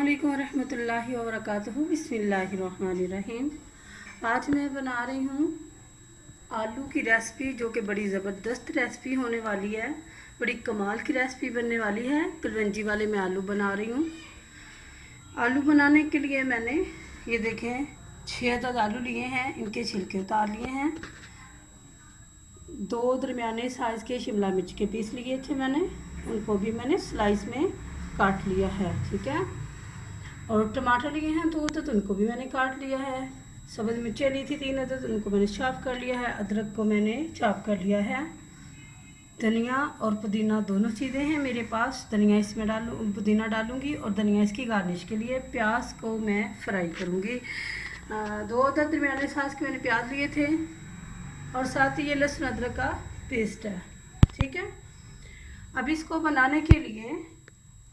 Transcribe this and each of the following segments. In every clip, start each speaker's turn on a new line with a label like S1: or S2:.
S1: अस्सलामुअलैकुम वरहमतुल्लाहि वबरकातुहू। बिस्मिल्लाहिर्रहमानिर्रहीम। आज मैं बना रही हूँ आलू की रेसिपी, जो कि बड़ी ज़बरदस्त रेसिपी होने वाली है। बड़ी कमाल की रेसिपी बनने वाली है। कलवंजी वाले मैं आलू बना रही हूँ। आलू बनाने के लिए मैंने ये देखें 6 अदद आलू लिए हैं, इनके छिलके उतार लिए हैं। 2 दरमियाने साइज़ के शिमला मिर्च के पीस लिए थे मैंने, उनको भी मैंने स्लाइस में काट लिया है, ठीक है। और टमाटर लिए हैं 2 अदद, उनको भी मैंने काट लिया है। सब्ज़ मिर्चें ली थी 3 अदद, उनको मैंने चॉप कर लिया है। अदरक को मैंने चॉप कर लिया है। धनिया और पुदीना दोनों चीज़ें हैं मेरे पास। धनिया इसमें पुदीना डालूंगी और धनिया इसकी गार्निश के लिए। प्याज को मैं फ्राई करूँगी। 2 अदद दरमियाने साइज़ के मैंने प्याज लिए थे और साथ ही ये लहसुन अदरक का पेस्ट है, ठीक है। अब इसको बनाने के लिए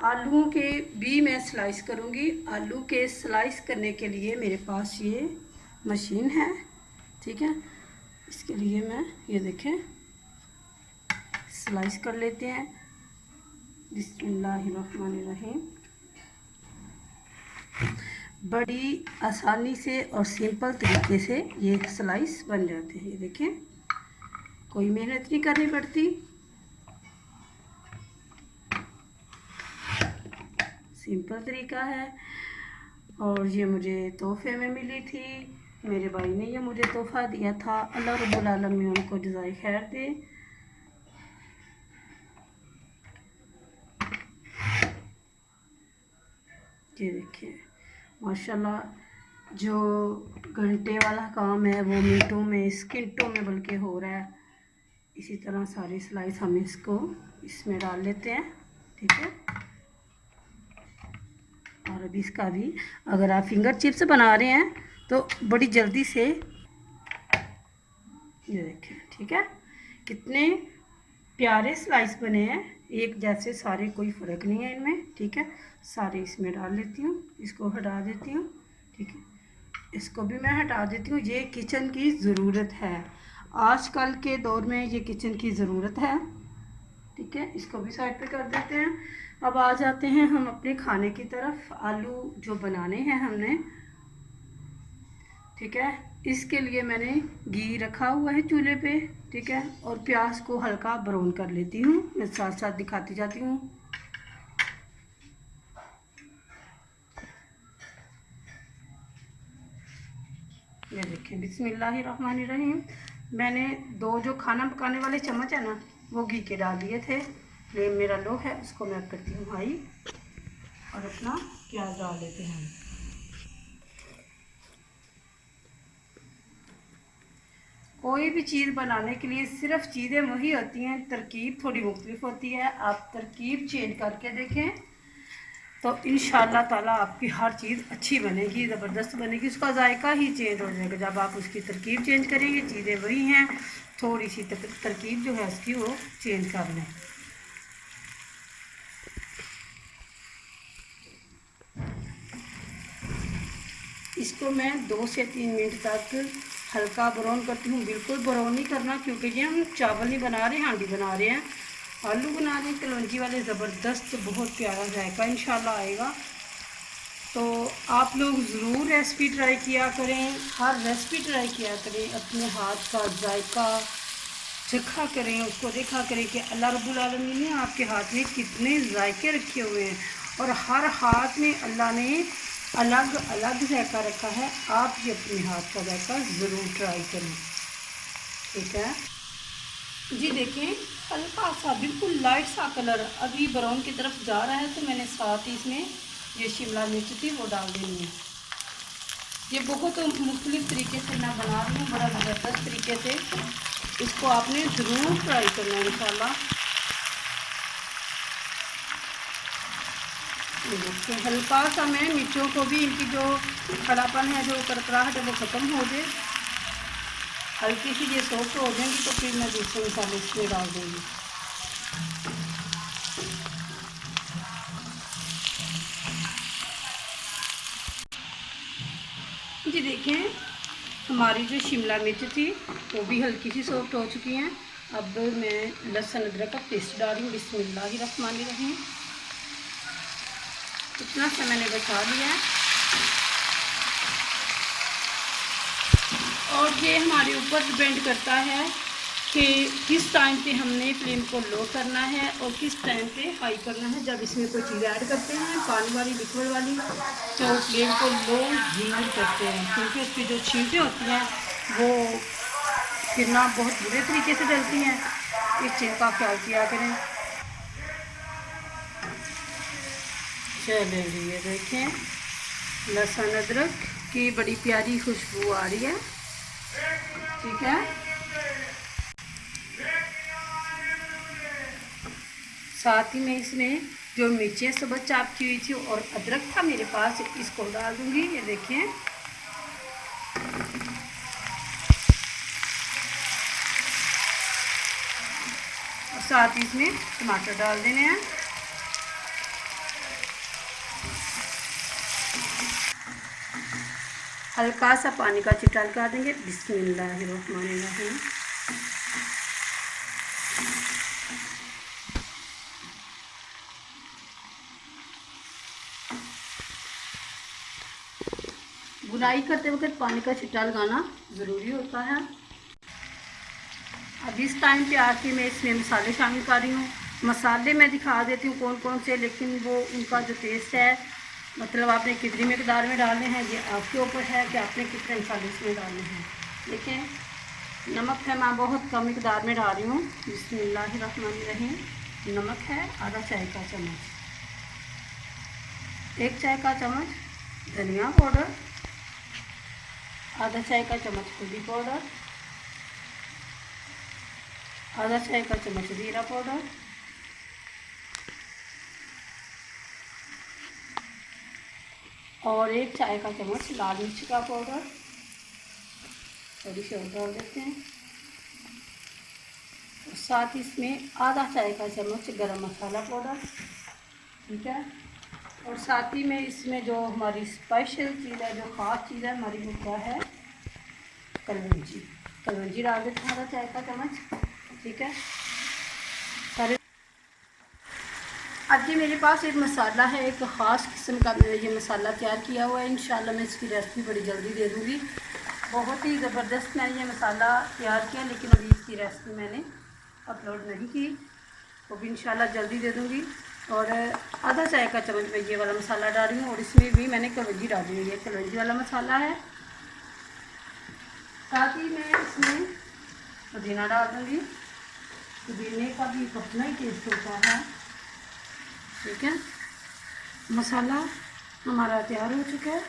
S1: आलूओं के भी मैं स्लाइस करूँगी। आलू के स्लाइस करने के लिए मेरे पास ये मशीन है, ठीक है। इसके लिए मैं ये देखें स्लाइस कर लेते हैं। बिस्मिल्लाहिर्रहमानिर्रहीम। बड़ी आसानी से और सिंपल तरीके से ये स्लाइस बन जाते हैं। ये देखें, कोई मेहनत नहीं करनी पड़ती, सिंपल तरीका है। और ये मुझे तोहफे में मिली थी, मेरे भाई ने ये मुझे तोहफ़ा दिया था। अल्लाह रब्बुल आलमीन उनको जज़ाए खैर दे। ये देखिए माशाल्लाह, जो घंटे वाला काम है वो मिनटों में, सेकंडों में बल्कि हो रहा है। इसी तरह सारी स्लाइस हम इसको इसमें डाल लेते हैं, ठीक है। और अभी इसका भी, अगर आप फिंगर चिप्स बना रहे हैं तो बड़ी जल्दी से, ये देखें, ठीक है, कितने प्यारे स्लाइस बने हैं। एक जैसे सारे, कोई फ़र्क नहीं है इनमें, ठीक है। सारे इसमें डाल लेती हूँ, इसको हटा देती हूँ, ठीक है। इसको भी मैं हटा देती हूँ। ये किचन की ज़रूरत है, आजकल के दौर में ये किचन की ज़रूरत है, ठीक है। इसको भी साइड पे कर देते हैं। अब आ जाते हैं हम अपने खाने की तरफ। आलू जो बनाने हैं हमने, ठीक है, इसके लिए मैंने घी रखा हुआ है चूल्हे पे, ठीक है। और प्याज को हल्का ब्राउन कर लेती हूँ, मैं साथ साथ दिखाती जाती हूँ। ये देखिए, बिस्मिल्लाहिर्रहमानिर्रहीम। मैंने 2 जो खाना पकाने वाले चम्मच है ना, वो घी के डाल दिए थे। फ्लेम मेरा लो है, उसको मैं करती हूँ हाई और अपना प्याज डाल देते हैं। कोई भी चीज़ बनाने के लिए सिर्फ चीज़ें वही होती हैं, तरकीब थोड़ी मुख्तलिफ होती है। आप तरकीब चेंज करके देखें तो इंशाअल्लाह ताला आपकी हर चीज़ अच्छी बनेगी, ज़बरदस्त बनेगी। उसका जायका ही चेंज हो जाएगा जब आप उसकी तरकीब चेंज करेंगे। चीज़ें वही हैं, थोड़ी सी तरकीब जो है उसकी वो चेंज कर लें। इसको मैं 2 से 3 मिनट तक हल्का ब्राउन करती हूँ। बिल्कुल ब्राउन नहीं करना, क्योंकि ये हम चावल नहीं बना रहे, हांडी बना रहे हैं, आलू बना रहे हैं कलवंजी वाले। ज़बरदस्त बहुत प्यारा जायका इंशाल्लाह आएगा। तो आप लोग ज़रूर रेसिपी ट्राई किया करें, हर रेसिपी ट्राई किया करें, अपने हाथ का जायका चखा करें, उसको देखा करें कि अल्लाह रब्बुल आलमीन ने आपके हाथ में कितने जायके रखे हुए हैं। और हर हाथ में अल्लाह ने अलग अलग जायका रखा है। आप भी अपने हाथ का जायका ज़रूर ट्राई करें, ठीक है जी। देखें, हल्का सा बिल्कुल लाइट सा कलर अभी ब्राउन की तरफ जा रहा है, तो मैंने साथ ही इसमें ये शिमला मिर्च थी वो डाल देनी है। ये बहुत मुख्तलिफ तरीके से मैं बना रही हूँ, बड़ा ज़बरदस्त तरीके से। इसको आपने ज़रूर ट्राई करना है इंशाल्लाह। तो हल्का सा मैं मिर्चों को भी, इनकी जो खड़ापन है, जो करकराहट है, वो ख़त्म हो जाए, हल्की सी ये सॉफ्ट हो जाएंगी, तो फिर मैं दूसरे मसाले इसमें डाल दूँगी। जी देखें, हमारी जो शिमला मिर्च थी वो भी हल्की सी सॉफ्ट हो चुकी हैं। अब मैं लहसुन अदरक का पेस्ट डाल रही हूँ। बिस्मिल्लाहिर्रहमानिर्रहीम। इतना सा मैंने बचा लिया है। और ये हमारे ऊपर डिपेंड करता है कि किस टाइम पे हमने फ्लेम को लो करना है और किस टाइम पे हाई करना है। जब इसमें कोई चीज़ ऐड करते हैं पानी वाली, लिक्विड वाली, तो फ्लेम को लो ज़रूर करते हैं, क्योंकि उसकी जो छींटें होती हैं वो गिरना बहुत बुरे तरीके से डलती हैं। इस चीज़ का ख्याल किया करें। चलिए ये देखें, लहसुन अदरक की बड़ी प्यारी खुशबू आ रही है। ठीक है, साथ ही में इसमें जो मिर्चें सुबह चाप की हुई थी और अदरक था मेरे पास, इसको डाल दूंगी। ये देखें, और साथ ही इसमें टमाटर डाल देने हैं। हल्का सा पानी का छिड़काव कर देंगे। बिस्मिल्लाहिर्रहमानिर्रहीम। बुनाई करते वक्त पानी का छिट्टा लगाना ज़रूरी होता है। अब इस टाइम पे आके मैं इसमें मसाले शामिल कर रही हूँ। मसाले मैं दिखा देती हूँ कौन कौन से, लेकिन वो उनका जो टेस्ट है, मतलब आपने कितनी मकदार में डालने हैं, ये आपके ऊपर है कि आपने कितने मसाले इसमें डालने हैं। देखें, नमक है, मैं बहुत कम मकदार में डाल रही हूँ। बिस्मिल्लाहिर्रहमानिर्रहीम। नमक है आधा चाय का चम्मच, 1 चाय का चम्मच धनिया पाउडर, आधा चाय का चम्मच हल्दी पाउडर, आधा चाय का चम्मच जीरा पाउडर, और 1 चाय का चम्मच लाल मिर्च का पाउडर। थोड़ी सी और डाल देते हैं। और साथ ही इसमें आधा चाय का चम्मच गरम मसाला पाउडर। ठीक है, और साथ ही में इसमें जो हमारी स्पेशल चीज़ है, जो ख़ास चीज़ है हमारी, वो क्या है, कलौंजी। कलौंजी डाल देते हैं आधा चाय का चम्मच। ठीक है, सारे। अब ये मेरे पास एक मसाला है, एक ख़ास किस्म का मैंने ये मसाला तैयार किया हुआ है। इंशाल्लाह मैं इसकी रेसिपी बड़ी जल्दी दे दूँगी। बहुत ही ज़बरदस्त मैंने ये मसाला तैयार किया, लेकिन अभी इसकी रेसिपी मैंने अपलोड नहीं की, वो भी इंशाल्लाह जल्दी दे दूँगी। और आधा चाय का चम्मच मैं ये वाला मसाला डाल रही हूँ, और इसमें भी मैंने कलौंजी डाली हुई है। कलौंजी वाला मसाला है। साथ ही मैं इसमें पुदीना डाल दूँगी। पुदीने का भी अपना ही टेस्ट होता है। ठीक है, मसाला हमारा तैयार हो चुका है।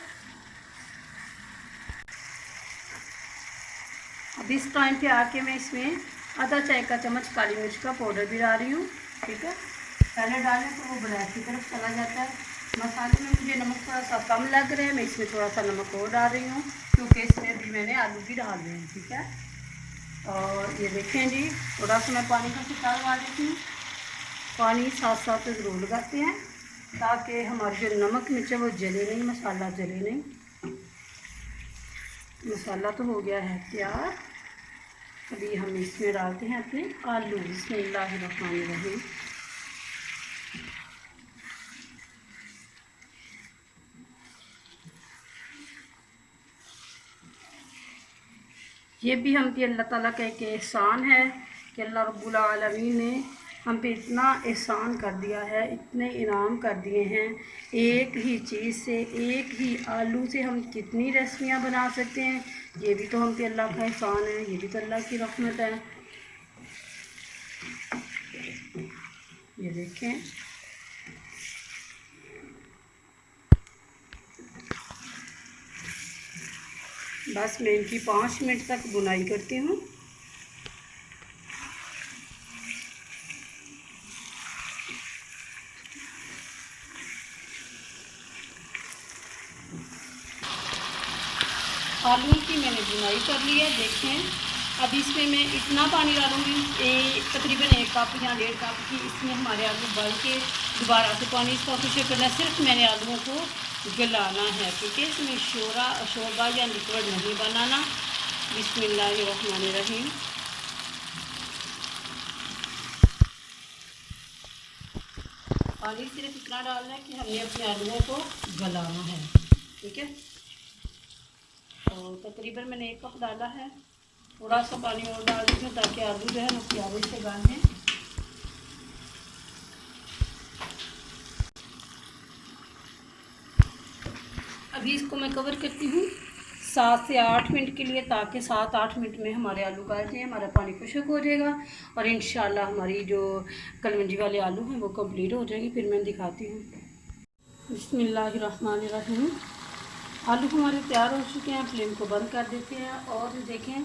S1: अब इस टाइम पे आके मैं इसमें आधा चाय का चम्मच काली मिर्च का पाउडर भी डाल रही हूँ। ठीक है, पहले डालें तो वो ब्लैक की तरफ चला जाता है। मसाले में मुझे नमक थोड़ा सा कम लग रहा है, मैं इसमें थोड़ा सा नमक और डाल रही हूँ, क्योंकि इसमें भी मैंने आलू भी डाल दिए हैं। ठीक है, और ये देखें जी, थोड़ा सा मैं पानी का छिड़काव लगा देती हूँ। पानी साथ साथ ज़रूर लगाते हैं, ताकि हमारी जो नमक मिर्च है वो जले नहीं, मसाला जले नहीं। मसाला तो हो गया है तैयार। अभी हम इसमें डालते हैं अपने आलू। बिस्मिल्लाहिर्रहमानिर्रहीम। ये भी हम पे अल्लाह ताला का एक एहसान है कि अल्लाह रब्बुल आलमीन ने हम पे इतना एहसान कर दिया है, इतने इनाम कर दिए हैं। एक ही चीज़ से, एक ही आलू से हम कितनी रेसिपियाँ बना सकते हैं। ये भी तो हम पे अल्लाह का एहसान है, ये भी तो अल्लाह की रहमत है। ये देखें, बस मैं इनकी 5 मिनट तक बुनाई करती हूँ। आलू की मैंने बुनाई कर ली है। देखें, अब इसमें मैं इतना पानी डालूँगी, तकरीबन 1 कप या 1.5 कप की। इसमें हमारे आलू उबाल के दोबारा से पानी इसका खुशक करना, सिर्फ मैंने आलूओं को गलाना है, क्योंकि इसमें शोरबा या लिक्विड नहीं बनाना। बिस्मिल्लाहिर्रहमानिर्रहीम। पानी सिर्फ इतना डालना है कि हमने अपने आलूओं को गलाना है, ठीक है। और तकरीबन मैंने 1 कप डाला है। थोड़ा सा पानी और डाल दीजिए ताकि आलू जो है ना प्यारे से गालें। अभी इसको मैं कवर करती हूँ 7 से 8 मिनट के लिए, ताकि 7-8 मिनट में हमारे आलू गाल जाए, हमारा पानी खुश्क हो जाएगा और इंशाल्लाह हमारी जो कलवंजी वाले आलू हैं वो कंप्लीट हो जाएंगे। फिर मैं दिखाती हूँ। बिस्मिल्लाहिर्रहमानिर्रहीम। आलू हमारे तैयार हो चुके हैं। फ्लेम को बंद कर देते हैं। और देखें,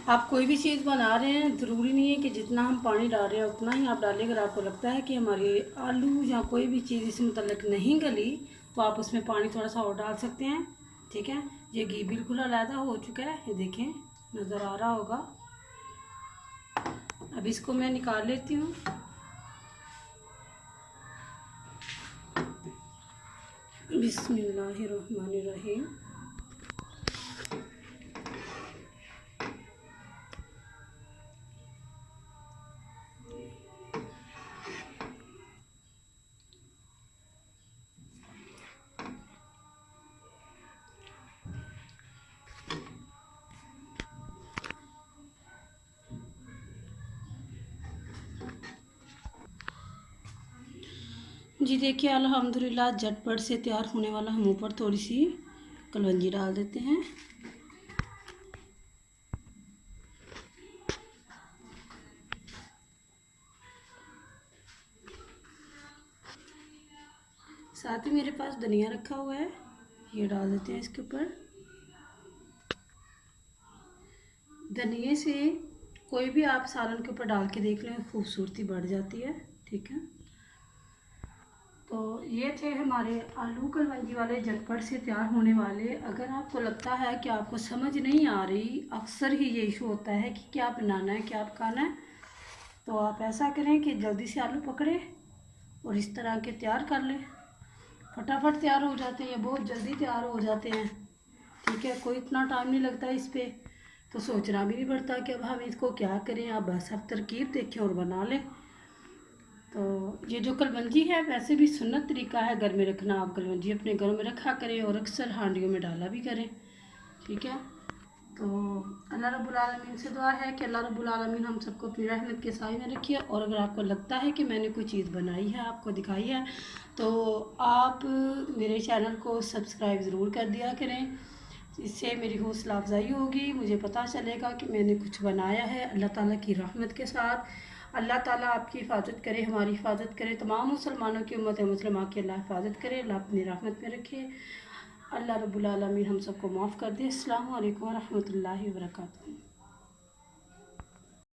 S1: आप कोई भी चीज़ बना रहे हैं, ज़रूरी नहीं है कि जितना हम पानी डाल रहे हैं उतना ही आप डालें। अगर आपको लगता है कि हमारी आलू या कोई भी चीज़ इससे मुतल्लिक नहीं गली तो आप उसमें पानी थोड़ा सा और डाल सकते हैं, ठीक है। ये घी बिल्कुल अलहदा हो चुका है, ये देखें, नज़र आ रहा होगा। अब इसको मैं निकाल लेती हूँ। बिस्मिल्लाहिर्रहमानिर्रहीम। जी देखिए, अल्हम्दुलिल्लाह झटपट से तैयार होने वाला। हम ऊपर थोड़ी सी कलवंजी डाल देते हैं। साथ ही मेरे पास धनिया रखा हुआ है, ये डाल देते हैं इसके ऊपर। धनिए से कोई भी आप सालन के ऊपर डाल के देख लें, खूबसूरती बढ़ जाती है, ठीक है। तो ये थे हमारे आलू कलवंजी वाले झटपट से तैयार होने वाले। अगर आपको लगता है कि आपको समझ नहीं आ रही, अक्सर ही ये इशू होता है कि क्या बनाना है क्या खाना है, तो आप ऐसा करें कि जल्दी से आलू पकड़े और इस तरह के तैयार कर लें। फटाफट तैयार हो जाते हैं, बहुत जल्दी तैयार हो जाते हैं, ठीक है। कोई इतना टाइम नहीं लगता इस पर, तो सोचना भी नहीं पड़ता कि अब हम इसको क्या करें। आप बस आप तरकीब देखें और बना लें। तो ये जो कलवंजी है, वैसे भी सुन्नत तरीका है घर में रखना। आप कलवंजी अपने घरों में रखा करें और अक्सर हांडियों में डाला भी करें, ठीक है। तो अल्लाह रब्बुल आलमीन से दुआ है कि अल्लाह रब्बुल आलमीन हम सबको अपनी रहमत के साए में रखिए। और अगर आपको लगता है कि मैंने कोई चीज़ बनाई है, आपको दिखाई है, तो आप मेरे चैनल को सब्सक्राइब ज़रूर कर दिया करें। इससे मेरी हौसला अफजाई होगी, मुझे पता चलेगा कि मैंने कुछ बनाया है अल्लाह ताला की रहमत के साथ। अल्लाह ताला आपकी हिफाजत करे, हमारी हिफाजत करे, तमाम मुसलमानों की उम्मत मुस्लिमा की अल्लाह हिफाजत करे, अल्लाह अपनी रहमत में रखे। अल्लाह रब्बुल आलमीन हम सबको माफ़ कर दे। अस्सलामु अलैकुम व रहमतुल्लाहि व बरकातुहू।